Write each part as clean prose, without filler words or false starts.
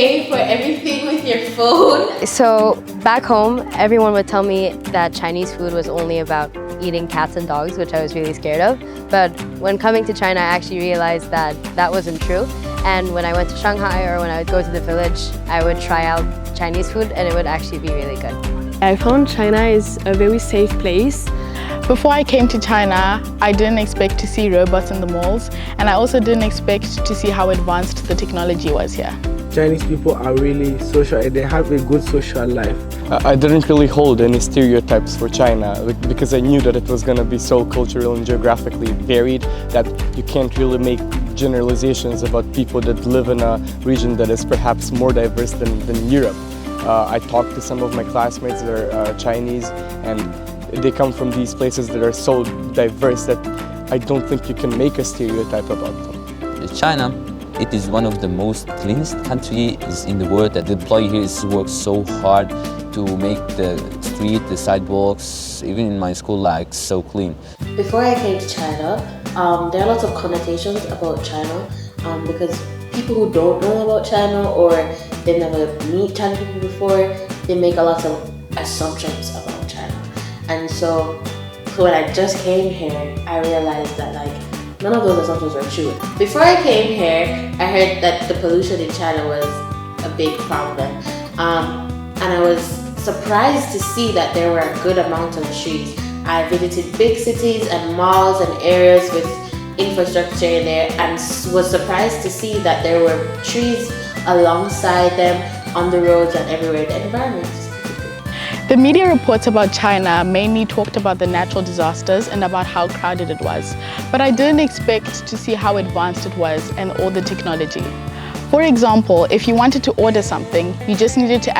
pay for everything with your phone. So back home, everyone would tell me that Chinese food was only about eating cats and dogs, which I was really scared of. But when coming to China, I actually realized that that wasn't true. And when I went to Shanghai or when I would go to the village, I would try out Chinese food and it would actually be really good. I found China is a very safe place. Before I came to China, I didn't expect to see robots in the malls, and I also didn't expect to see how advanced the technology was here. Chinese people are really social and they have a good social life. I didn't really hold any stereotypes for China because I knew that it was going to be so cultural and geographically varied that you can't really make generalizations about people that live in a region that is perhaps more diverse than Europe. I talked to some of my classmates that are Chinese, and they come from these places that are so diverse that I don't think you can make a stereotype about them. China, it is one of the most cleanest countries in the world. The employee here works so hard to make the street, the sidewalks, even in my school, like so clean. Before I came to China, there are lots of connotations about China because people who don't know about China or they never meet Chinese people before, they make a lot of assumptions about China. And so when I just came here, I realized that none of those assumptions were true. Before I came here, I heard that the pollution in China was a big problem. And I was surprised to see that there were a good amount of trees. I visited big cities and malls and areas with infrastructure in there and was surprised to see that there were trees alongside them, on the roads and everywhere. The environment is beautiful. The media reports about China mainly talked about the natural disasters and about how crowded it was, but I didn't expect to see how advanced it was and all the technology. For example, if you wanted to order something, you just needed to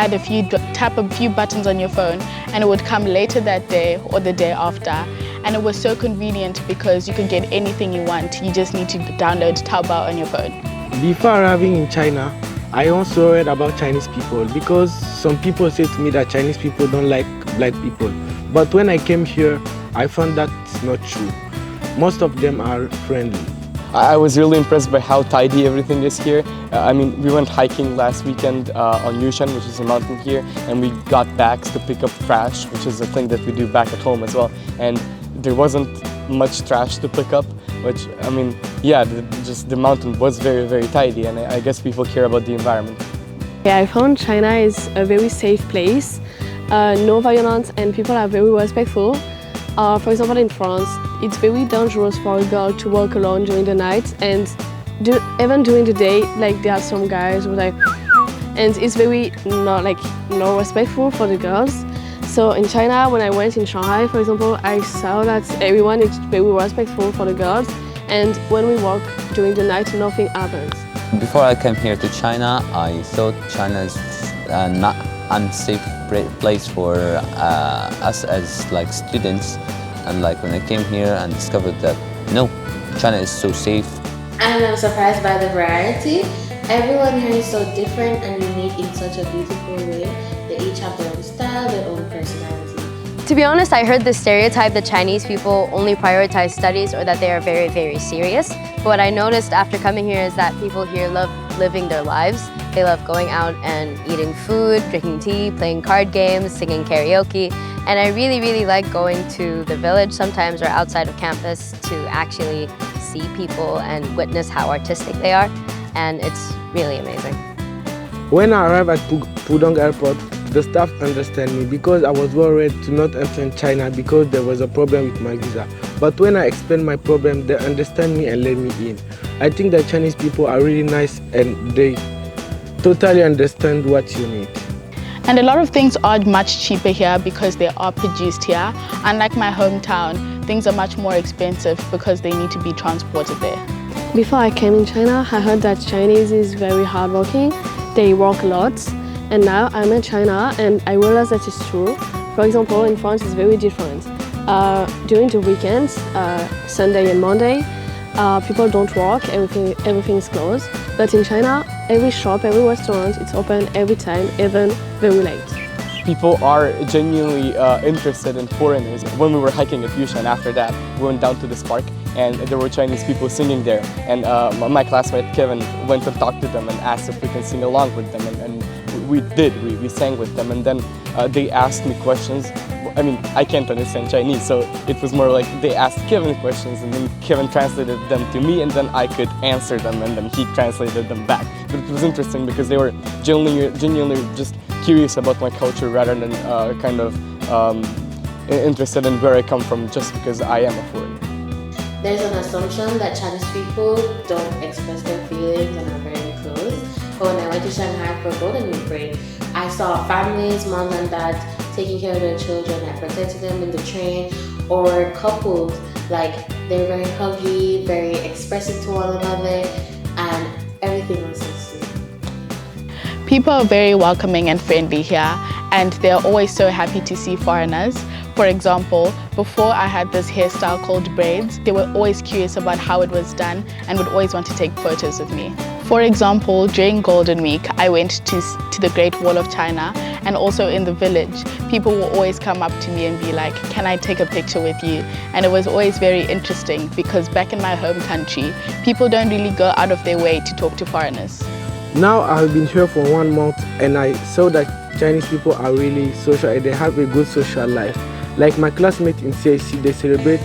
tap a few buttons on your phone and it would come later that day or the day after. And it was so convenient because you could get anything you want. You just need to download Taobao on your phone. Before arriving in China, I also read about Chinese people because some people say to me that Chinese people don't like black people. But when I came here, I found that's not true. Most of them are friendly. I was really impressed by how tidy everything is here. I mean, we went hiking last weekend on Yushan, which is a mountain here, and we got bags to pick up trash, which is a thing that we do back at home as well. And there wasn't much trash to pick up, which, I mean, yeah, the mountain was very, very tidy, and I guess people care about the environment. Yeah, I found China is a very safe place, no violence, and people are very respectful. For example, in France, it's very dangerous for a girl to walk alone during the night, and even during the day, there are some guys who and it's very not respectful for the girls. So in China, when I went in Shanghai, for example, I saw that everyone is very respectful for the girls, and when we walk during the night, nothing happens. Before I came here to China, I thought China is not unsafe place for us as students, and when I came here and discovered that no, China is so safe. And I'm surprised by the variety. Everyone here is so different and unique in such a beautiful way. They each have their own style, their own personality. To be honest, I heard the stereotype that Chinese people only prioritize studies or that they are very, very serious. But what I noticed after coming here is that people here love living their lives. They love going out and eating food, drinking tea, playing card games, singing karaoke. And I really, really like going to the village sometimes or outside of campus to actually see people and witness how artistic they are. And it's really amazing. When I arrived at Pudong Airport, the staff understand me because I was worried to not enter in China because there was a problem with my visa. But when I explained my problem, they understand me and let me in. I think that Chinese people are really nice and they totally understand what you need. And a lot of things are much cheaper here because they are produced here. Unlike my hometown, things are much more expensive because they need to be transported there. Before I came in China, I heard that Chinese is very hardworking. They work a lot. And now I'm in China and I realize that it's true. For example, in France it's very different. During the weekends, Sunday and Monday, people don't work, everything is closed. But in China, every shop, every restaurant, it's open every time, even very late. People are genuinely interested in foreigners. When we were hiking at Yushan, after that, we went down to this park and there were Chinese people singing there. And my classmate Kevin went to talk to them and asked if we can sing along with them. And we did, we sang with them. And then they asked me questions. I mean, I can't understand Chinese, so it was more like they asked Kevin questions and then Kevin translated them to me and then I could answer them and then he translated them back. But it was interesting because they were genuinely just curious about my culture rather than kind of interested in where I come from just because I am a foreigner. There's an assumption that Chinese people don't express their feelings and are very close. But when I went to Shanghai for Golden Week break, I saw families, moms and dads, taking care of their children and protecting them in the train, or couples, like they're very huggy, very expressive to one another, and everything was so sweet. People are very welcoming and friendly here, and they're always so happy to see foreigners. For example, before I had this hairstyle called braids, they were always curious about how it was done and would always want to take photos with me. For example, during Golden Week, I went to the Great Wall of China, and also in the village, people will always come up to me and be like, can I take a picture with you? And it was always very interesting because back in my home country, people don't really go out of their way to talk to foreigners. Now I've been here for 1 month and I saw that Chinese people are really social and they have a good social life. Like my classmates in CIC, they celebrate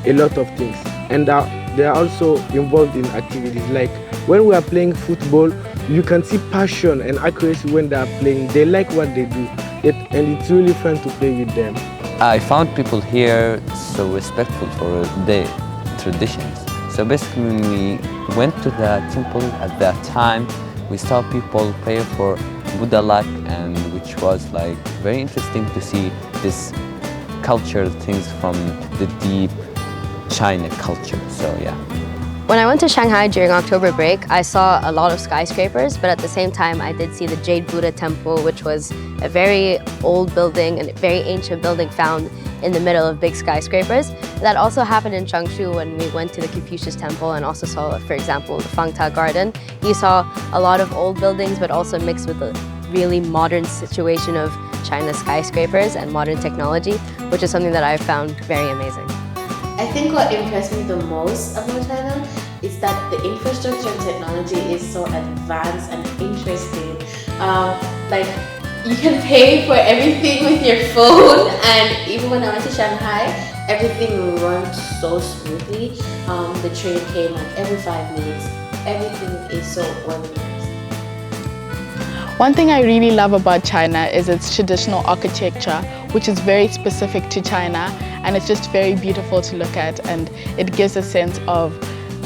a lot of things and they are also involved in activities. Like when we are playing football, you can see passion and accuracy when they are playing. They like what they do and it's really fun to play with them. I found people here so respectful for their traditions. So basically when we went to the temple at that time, we saw people pray for Buddha luck, and which was like very interesting to see this cultural things from the deep China culture, so yeah. When I went to Shanghai during October break, I saw a lot of skyscrapers, but at the same time I did see the Jade Buddha Temple, which was a very old building and a very ancient building found in the middle of big skyscrapers. That also happened in Changshu when we went to the Confucius Temple and also saw, for example, the Fangta Garden. You saw a lot of old buildings, but also mixed with the really modern situation of China's skyscrapers and modern technology, which is something that I found very amazing. I think what impressed me the most about China is that the infrastructure and technology is so advanced and interesting. Like you can pay for everything with your phone, and even when I went to Shanghai, everything runs so smoothly. The train came like every 5 minutes. Everything is so organized. One thing I really love about China is its traditional architecture, which is very specific to China, and it's just very beautiful to look at, and it gives a sense of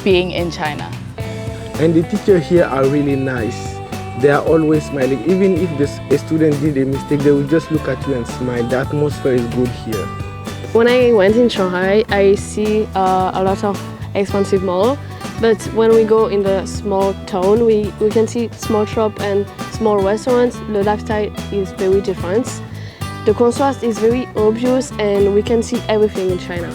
being in China. And the teachers here are really nice. They are always smiling. Even if a student did a mistake, they will just look at you and smile. The atmosphere is good here. When I went in Shanghai, I see a lot of expensive malls. But when we go in the small town, we can see small shops and small restaurants. The lifestyle is very different. The contrast is very obvious and we can see everything in China.